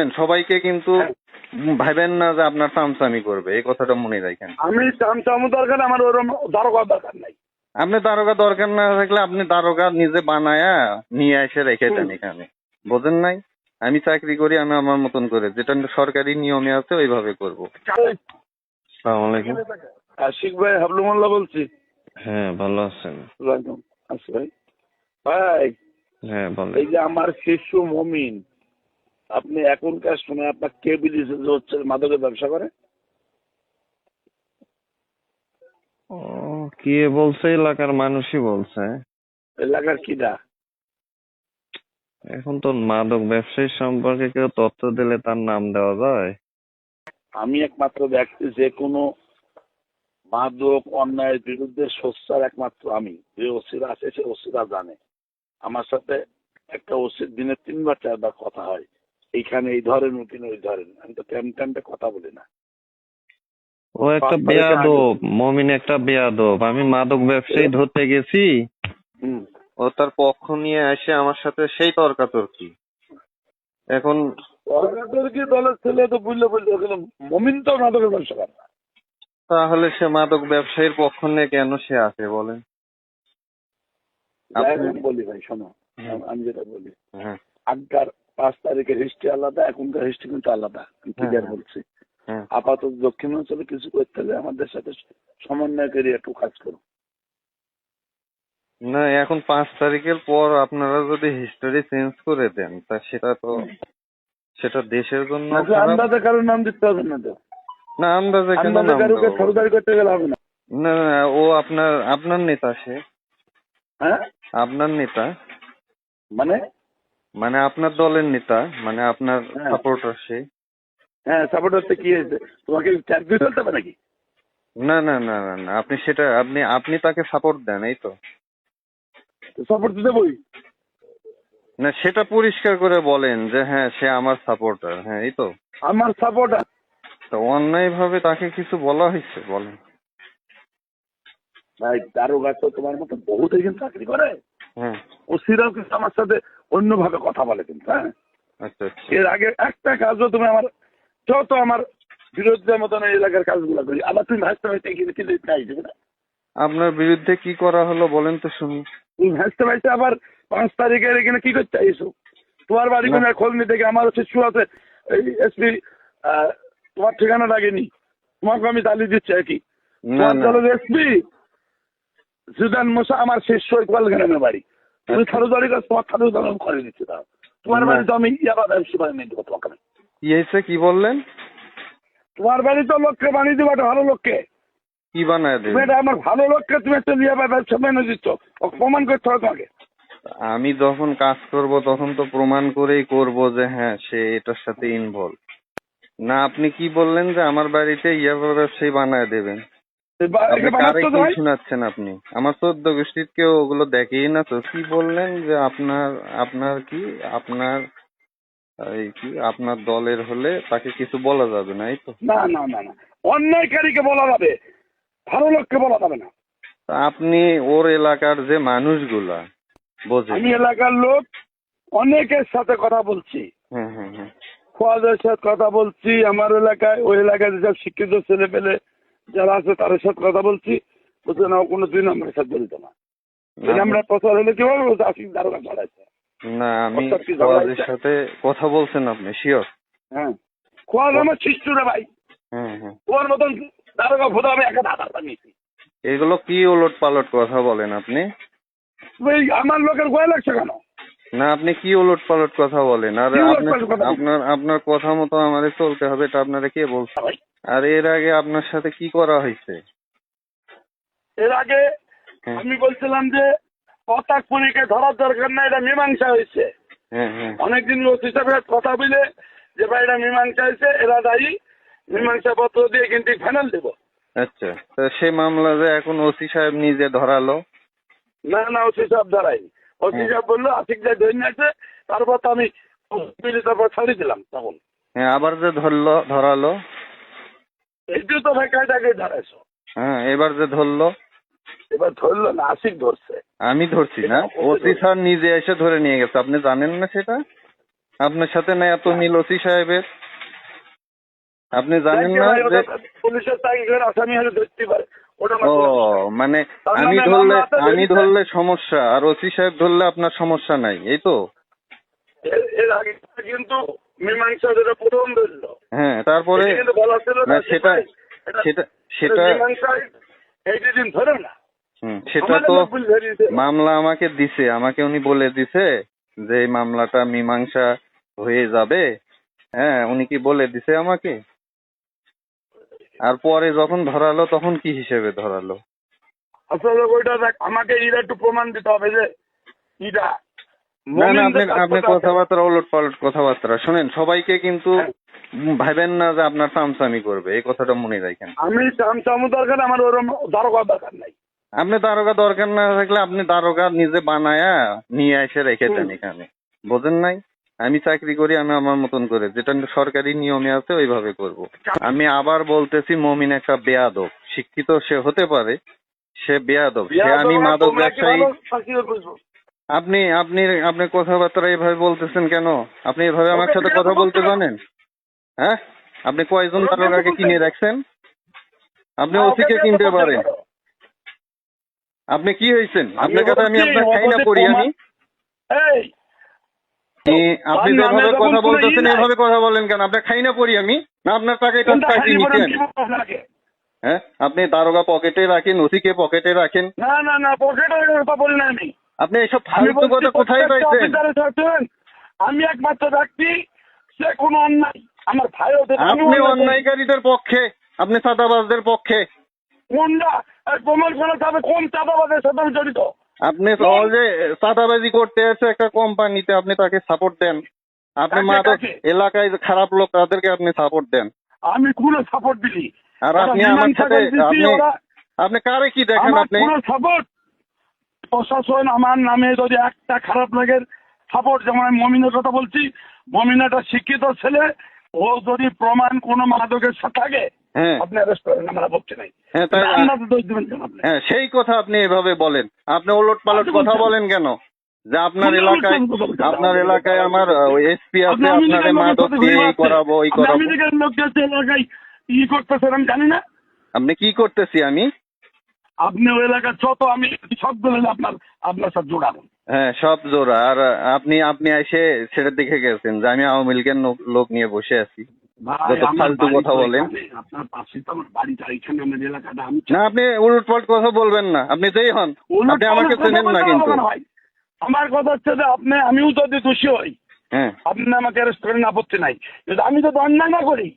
শোনেন, সবাইকে কিন্তু ভাবেন না যে আপনার চামচামি করবে, এই কথাটা মনে রাখেন। আমি চামচামো দরকার, আমার ওরকম দারোগার দরকার নাই। আপনি দারোগা দরকার না থাকলে আপনি দারোগা নিজে বানায়া নিয়ে এসে রেখে দেন এখানে, বোঝেন নাই? আমি চাকরি করি, আমি আমার মতন করে, যেটা সরকারি নিয়মে আছে ওইভাবে করবো। আসসালামু আলাইকুম। আশিক ভাই হাবলুমোল্লা বলছি। হ্যাঁ, ভালো আছেন? আচ্ছা ভাই, ভাই হ্যাঁ বলেন। এই যে আমার শিশু মমিন, আপনি এখনকার সময় আপনার কে বিদেশে যে হচ্ছে মাদকের ব্যবসা করে? ও, কে বলছে? এলাকার মানুষই বলছে। এলাকার কিনা? এখন তো মাদক ব্যবসায়ী সম্পর্কে কেউ তথ্য দিলে তার নাম দেওয়া যায়? আমি একমাত্র ব্যক্তি যে কোনো মাদক অন্যায়ের বিরুদ্ধে সোচ্চার একমাত্র আমি। যে ওসিরা আছে সে ওসিরা জানে। আমার সাথে একটা ওসির দিনে 3 বার 4 বার কথা হয়, এইখানে এই ধরেন ওখানে ওই ধরেন। আমি তো টাইমটা কথা বলি না। ও একটা বেয়াদব, মমিন একটা বেয়াদব। আমি মাদক ব্যবসায়ী ধরতে গেছি, ও তার পক্ষ নিয়ে এসে আমার সাথে সেই তর্কাতর্কি। এখন সরকারের কি দলের ছেলে তো বুঝলে বুঝলে মমিন তো মাদকের ব্যবসা করে না। তাহলে সে মাদক ব্যবসায়ীর পক্ষ নিয়ে কেন সে আছে বলেন? এখন বলি ভাই শোনো, আমি যেটা বলি, হ্যাঁ আগকার 5 তারিখের হিস্ট্রি আলাদা, এখনকার হিস্ট্রি কিন্তু আলাদা। ক্লিয়ার বলছি। হ্যাঁ। আপাতত দক্ষিণ অঞ্চলে কিছু করতে হলে আমাদের সাথে সমন্বয় করে একটু কাজ করুন। না, এখন 5 তারিখের পর আপনারা যদি হিস্টোরি চেঞ্জ করে দেন তা সেটা দেশের জন্য খারাপ। আন্দাজে কারোর নাম দিতে হবে না তো। না, আন্দাজে কেন আন্দাজে নাম কারোকে দেবো? সরকারি করতে গেলে হবে না। না না, ও আপনার নেতা, সে হ্যাঁ আপনার নেতা, মানে মানে আপনার দলের নেতা, মানে আপনার সাপোর্টার সে। হ্যাঁ সাপোর্ট হচ্ছে কি হয়েছে, তোমাকে চাকরি করতে হবে নাকি? না না না না না, আপনি সেটা আপনি তাকে সাপোর্ট দেন, এই তো। সাপোর্ট দিতে বই না, সেটা পরিষ্কার করে বলেন যে হ্যাঁ সে আমার সাপোর্টার, হ্যাঁ এই তো। আমার সাপোর্ট। তো অন্যায় ভাবে তাকে কিছু বলা হয়েছে বলেন? ভাই দারোগা তো তোমার মতো বহুত এখানে চাকরি করে, হ্যাঁ। ও সিরাও কিন্তু আমার সাথে অন্যভাবে কথা বলে কিন্তু। হ্যাঁ, আচ্ছা আচ্ছা। এর আগে একটা কাজও তুমি আমার যত আমার বিরোধীদের মতন এই এলাকার কাজগুলো করি, আবার তুমি ভাসতে ভাইতে এখানে কিন্তু চাই দেবে না। আপনার বিরুদ্ধে কি করা হলো বলেন তো শুনি। তুমি ভাসতে ভাইতে আবার 5 তারিখের এখানে কি করতে চাইছো? তোমার বাড়ি না। কোনো খোঁজ নিতে গিয়ে আমার শিশু আছে, এই এসপি তোমার ঠিকানা লাগেনি, তোমাকে আমি দালি দিচ্ছি আর কি। না তোমার না দলের এসপি সুদান মোসা আমার শিষ্য ইকবাল গ্রামের বাড়ি। তুমি থারুদারি কাজ তোমার থারুদার করে দিচ্ছি। তাও তোমার বাড়ি তো আমি ইয়াবা ব্যবসা বানিয়ে দেবো তোমাকে। কি হয়েছে, কি বললেন? তোমার বাড়ি তো লোককে বানিয়ে দেবো, একটা ভালো লোককে। কি বানায় তুমি দেবেন? এটা আমার ভালো লোককে তুমি একটা ইয়াবা ব্যবসা বানিয়ে দিচ্ছ, প্রমাণ করতে হবে তোমাকে। আমি যখন কাজ করব তখন তো প্রমাণ করেই করব যে হ্যাঁ সে এটার সাথে ইনভলভ। না, আপনি কি বললেন যে আমার বাড়িতে ইয়াবা ব্যবসায়ী বানায় দেবেন? আপনি কারে কি শোনাচ্ছেন? আপনি আমার 14 গোষ্ঠীর কেউ ওগুলো দেখেই না তো। কি বললেন যে আপনার দলের হলে তাকে কিছু বলা যাবে না, এই তো? না না না না, অন্যায়কারীকে বলা যাবে, ভালো লোককে বলা যাবে না। তা আপনি ওর এলাকার যে মানুষগুলা বোঝে। আমি এলাকার লোক অনেকের সাথে কথা বলছি, হ্যাঁ হ্যাঁ হ্যাঁ। খোয়াদের সাথে কথা বলছি, আমার এলাকায় ওই এলাকায় যেসব শিক্ষিত ছেলে পেলে যারা আছে তাদের সাথে কথা বলছি। বলছে না, কোনো 2 নম্বরের সাথে জড়িত না। 2 নম্বরের প্রচার হলে কি হবে? বলছে আশিক দারোগা চড়াইছে। না, আমি খোয়াদের সাথে কথা বলছেন আপনি শিওর? হ্যাঁ, খোয়াদ আমার শিষ্যরা ভাই। হ্যাঁ হ্যাঁ। তোমার মতন দারোগা ভোদা আমি একা ধাঁধা বানিয়েছি। এগুলো কি ওলট পালট কথা বলেন আপনি? আমার লোকের ভয় লাগছে কেন? না, আপনি কি ওলট পালট কথা বলেন? আর আপনার কথা মতো আমাদের চলতে হবে, এটা আপনারা কে বলছে? আর এর আগে আপনার সাথে কি করা হয়েছে? এর আগে আমি বলছিলাম যে পতাকপুরীকে ধরার দরকার না, এটা মীমাংসা হয়েছে। অনেকদিন ওসি সাহেবের কথা বলে যে ভাই এটা মীমাংসা হয়েছে, এরা দায়ী, মীমাংসা পত্র দিয়ে কিন্তু ফাইনাল দেবো। আচ্ছা, সে মামলা যে এখন ওসি সাহেব নিজে ধরালো? না না, ওসি সাহেব ধরাই। ওসি সাহেব বললো আশিক যা ধরে আছে, তারপর তো আমি তারপর ছাড়ি দিলাম তখন। হ্যাঁ, আবার যে ধরালো এইটিও তো ভাই কায়দাকে ধরাইছো। হ্যাঁ, এবার যে ধরলো। এবার ধরলো না, আশিক ধরছে। আমি ধরছি না, ওসি স্যার নিজে এসে ধরে নিয়ে গেছে। আপনি জানেন না সেটা? আপনার সাথে না এত মিল ওসি সাহেবের? আপনি জানেন না ভাই, যে ওটা পুলিশের তারিখের আসামি হলে ধরতে পারে, ওটা ও মানে তার আমি নামে ধরলে মামলা আছে, আমি ধরতে ধরলে সমস্যা, আর ওসি সাহেব ধরলে আপনার সমস্যা নাই, এই তো? এর আগে কিন্তু মীমাংসা যেটা প্রথম ধরলো, হ্যাঁ, তারপরে এটা কিন্তু বলা ছিল না না যে সেটা ভাই, এটা- সেটা এটা সেটা মীমাংসায় এই দিন ধরে না, সেটা আমাদের তো লোক পুলিশ ধরিয়েছে। মামলা আমাকে দিছে, আমাকে উনি বলে দিছে যে এই মামলাটা মীমাংসা হয়ে যাবে। হ্যাঁ, উনি কি বলে দিছে আমাকে? আর পরে যখন ধরালো তখন কি হিসেবে ধরালো? আসলে ওইটা দেখ, আমাকে এটা একটু প্রমাণ দিতে হবে যে এটা না না, মোমিনদের কাজ আপনি করতে হবে। কথাবার্তা ওলট পালট কথাবার্তা শোনেন। সবাইকে কিন্তু হ্যাঁ। ভাবেন না যে আপনার চামচামি করবে, এই কথাটা মনে রাখেন। আমি চামচামু দরকার, আমার ওরম দারোগা দরকার নাই। আপনি দারোগা দরকার না থাকলে আপনি দারোগা নিজে বানায়া নিয়ে এসে রেখে দেন এখানে, বোঝেন নাই? আমি চাকরি করি, আমি আমার মতন করে, যেটা সরকারি নিয়মে আছে ওইভাবে করব। আমি আবার বলতেছি, মমিন একটা বেয়াদব। শিক্ষিত সে হতে পারে, সে বেয়াদব। সে আমি মাদক ব্যবসায়ী। আপনি আপনি আপনি কথাবার্তা এভাবে বলতেছেন কেন? আপনি এভাবে আমার সাথে কথা বলতে জানেন? হ্যাঁ, আপনি কয়জন দারোগাকে কিনে রাখছেন? আপনি ওসিকে কিনতে পারেন। আপনি কি হয়েছেন? আপনার কাছে আমি আপনার খাই না পড়ি আমি? আপনি যেভাবে কথা বলতেছেন এভাবে কথা বলেন কেন? আপনার খাই না পড়ি আমি? না আপনার টাকায় টুকটাকি নিচ্ছি আমি? হ্যাঁ, আপনি দারোগা পকেটে রাখেন, ওসিকে পকেটে রাখেন। না না না, পকেটের কথা বলি না আমি। আপনি এসব ফালতু কথা কোথায় পাইছেন? আমি একমাত্র ব্যক্তি, সে কোনো অন্যায় আমার ভাই হতে আপনি অন্যায়কারীদের পক্ষে, আপনি চাঁদাবাজদের পক্ষে। কোনটা প্রমাণ করা যাবে কোন চাঁদাবাজের সাথে আমি জড়িত? আপনি সহজে চাঁদাবাজি করতে আছে একটা কোম্পানিতে, আপনি তাকে সাপোর্ট দেন। আপনি মাদক এলাকায় খারাপ লোক, তাদেরকে আপনি সাপোর্ট দেন। আমি কোনো সাপোর্ট দিলি? আর আপনি আমার সাথে আপনি কারে কি দেখেন? আপনি কোনো সাপোর্ট প্রশাসন আমার নামে যদি একটা খারাপ লাগে সাপোর্ট, যেমন আমি মমিনের কথা বলছি, মমিন একটা শিক্ষিত ছেলে, ও যদি প্রমাণ কোনো মাদকের সাথে থাকে হ্যাঁ আপনি অ্যারেস্ট করেন, আমরা বলছি নাই। হ্যাঁ, তাই আপনাদের দোষ দেবেন কেন আপনি? হ্যাঁ, সেই কথা আপনি এভাবে বলেন। আপনি ওলট পালট কথা বলেন কেন? যে আপনার এলাকায় আমার এসপি আছে, আপনার মাদক দিয়ে এই করাবো ওই করাবো। আমেরিকার লোক যাচ্ছে এলাকায় ই করতেছেন আমি জানি না। আপনি কি করতেছি আমি? আপনি ওই এলাকার যত আমি সব বলেন আপনার সাথে জোড়াবো। হ্যাঁ, সব জোড়া। আর আপনি এসে সেটা দেখে গেছেন যে আমি আওয়ামী লীগের লোক নিয়ে বসে আছি। যত ফালতু কথা বলেন। আপনার পাশে তো আমার বাড়িটা, এখানে আমার এলাকাটা। আমি না, আপনি উলট পালট কথা বলবেন না। আপনি যেই হন, আপনি আমাকে চেনেন না কিন্তু। আমার কথা হচ্ছে যে আমিও যদি দোষী হই, হ্যাঁ, আপনি আমাকে অ্যারেস্ট করেন, আপত্তি নাই। কিন্তু আমি যদি অন্যায় না করি,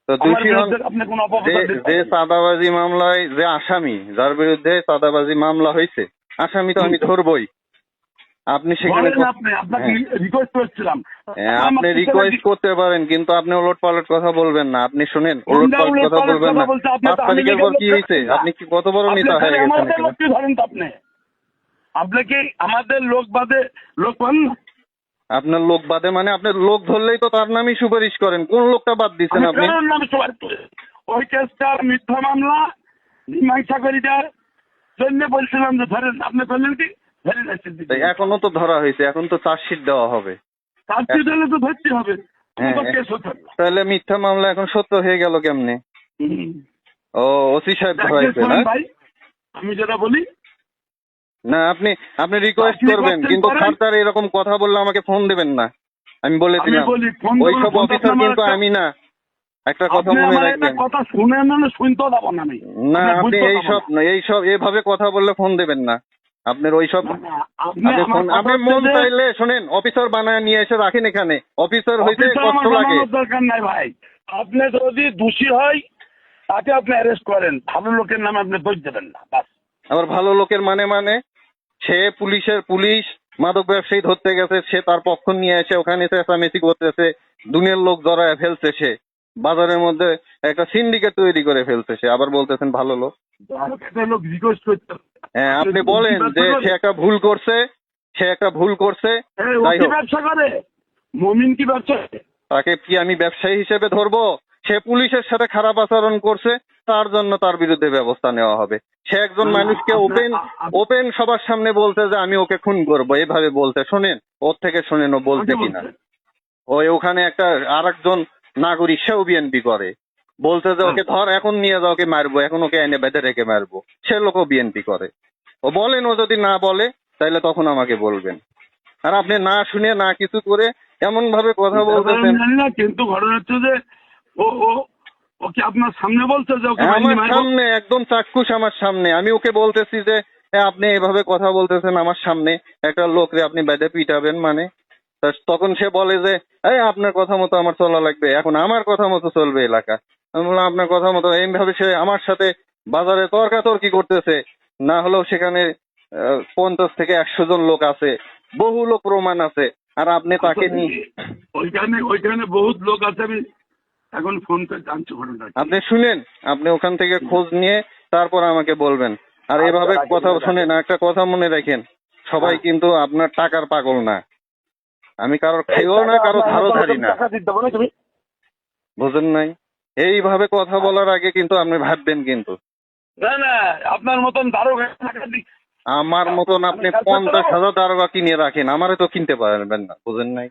তো দোষী হন। আপনি কোনো অপবাদ যে চাঁদাবাজি মামলায় যে আসামি, যার বিরুদ্ধে চাঁদাবাজি মামলা হয়েছে, আসামি তো আমি ধরবই। আপনি সেখানে আপনি রিকোয়েস্ট করতে পারেন, কিন্তু আপনি ওলট পালট কথা বলবেন না। আপনি শুনেন, ওলট পালট কথা বলবেন না। 5 তারিখের পর কি হয়েছে? আপনি কি কত বড় নেতা হয়ে গেছেন? আপনি কি আমাদের লোক বাদে লোক পান না? আপনার লোক বাদে মানে আপনার লোক ধরলেই তো তার নামই সুপারিশ করেন। কোন লোকটা বাদ দিচ্ছেন আপনি? ওই কেসটার মিথ্যা মামলা মীমাংসাকারীদের জন্য বলছিলাম যে ধরেন, আপনি বললেন কি এখনো তো ধরা হয়েছে, এখন তো চার্জশিট দেওয়া হবে। চার্জশিট দিলে তো ধরতে হবে। তাহলে মিথ্যা মামলা এখন সত্য হয়ে গেল কেমনে? ও, ওসি সাহেব ধরাইছে না? ভাই আমি যেটা বলি না, আপনি রিকোয়েস্ট করবেন, কিন্তু ফার্দার এরকম কথা বললে আমাকে ফোন দেবেন না। আমি বলে দিলাম, ওইসব অফিসার কিন্তু আমি না। একটা কথা মনে রাখবেন। কথা শুনে না শুনতে দেবো না আমি। না, আপনি এইসব এভাবে কথা বললে ফোন দেবেন না। আপনার ওইসব আপনি মন চাইলে শোনেন, অফিসার বানায় নিয়ে এসে রাখেন এখানে। অফিসার হইতে কষ্ট লাগে। দরকার নাই ভাই। আপনি যদি দোষী হয় তাকে আপনি অ্যারেস্ট করেন, ভালো লোকের নামে আপনি দোষ দেবেন না। আবার ভালো লোকের মানে সে পুলিশ মাদক ব্যবসায়ী ধরতে গেছে, সে তার পক্ষ নিয়ে এসে ওখানে চেঁচামেচি করতেছে, দুনিয়ার লোক জড়ায় ফেলছে, সে বাজারের মধ্যে একটা সিন্ডিকেট তৈরি করে ফেলছে, সে আবার বলতেছেন ভালো লোক। হ্যাঁ, আপনি বলেন যে সে একটা ভুল করছে, যাই হোক। ব্যবসা করে মমিন কি ব্যবসা? তাকে কি আমি ব্যবসায়ী হিসেবে ধরবো? সে পুলিশের সাথে খারাপ আচরণ করছে, তার জন্য তার বিরুদ্ধে ব্যবস্থা নেওয়া হবে। সে একজন মানুষকে ওপেন সবার সামনে বলতে যে আমি ওকে খুন করবো, এভাবে বলতে, শোনেন ওর থেকে, শোনেন ও বলতে কিনা। ওই ওখানে একটা আরেকজন নাগরিক সেও বিএনপি করে, বলছে যে ওকে ধর এখন নিয়ে যাও, ওকে মারবো, এখন ওকে এনে বেঁধে রেখে মারবো, সে লোকও বিএনপি করে। ও বলেন, ও যদি না বলে তাহলে তখন আমাকে বলবেন। আর আপনি না শুনে না কিছু করে এমন ভাবে কথা বলতেছেন। জানি না, কিন্তু ঘটনা হচ্ছে যে ও ও ওকে আপনার সামনে বলছে যে ওকে আমার মারবো। সামনে, একদম চাক্ষুষ আমার সামনে। আমি ওকে বলতেছি যে আপনি এভাবে কথা বলতেছেন আমার সামনে, একটা লোকরে আপনি বেঁধে পিটাবেন মানে। তখন সে বলে যে এই আপনার কথা মতো আমার চলা লাগবে, এখন আমার কথা মতো চলবে এলাকা। আমি বললাম আপনার কথা মতো, এইভাবে সে আমার সাথে বাজারে তর্কাতর্কি করতেছে। না হলেও সেখানে 50 থেকে 100 জন লোক আছে, বহু লোক প্রমাণ আছে, আর আপনি তাকে নিয়ে। ওইখানে বহুত লোক আছে, আমি এখন ফোন করে জানছি ঘটনা। আপনি শুনেন, আপনি ওখান থেকে খোঁজ নিয়ে তারপর আমাকে বলবেন। আর এভাবে কথা শুনেন, একটা কথা মনে রাখেন, সবাই কিন্তু আপনার টাকার পাগল না। আমি কারোর খাইও না, কারো ধারও ধারি না, বুঝেন নাই? এইভাবে কথা বলার আগে কিন্তু আপনি ভাববেন কিন্তু। না না, আপনার মতন দারোগা আমার মতন আপনি 50,000 দারোগা কিনে রাখেন, আমারে তো কিনতে পারবেন না, বুঝেন নাই?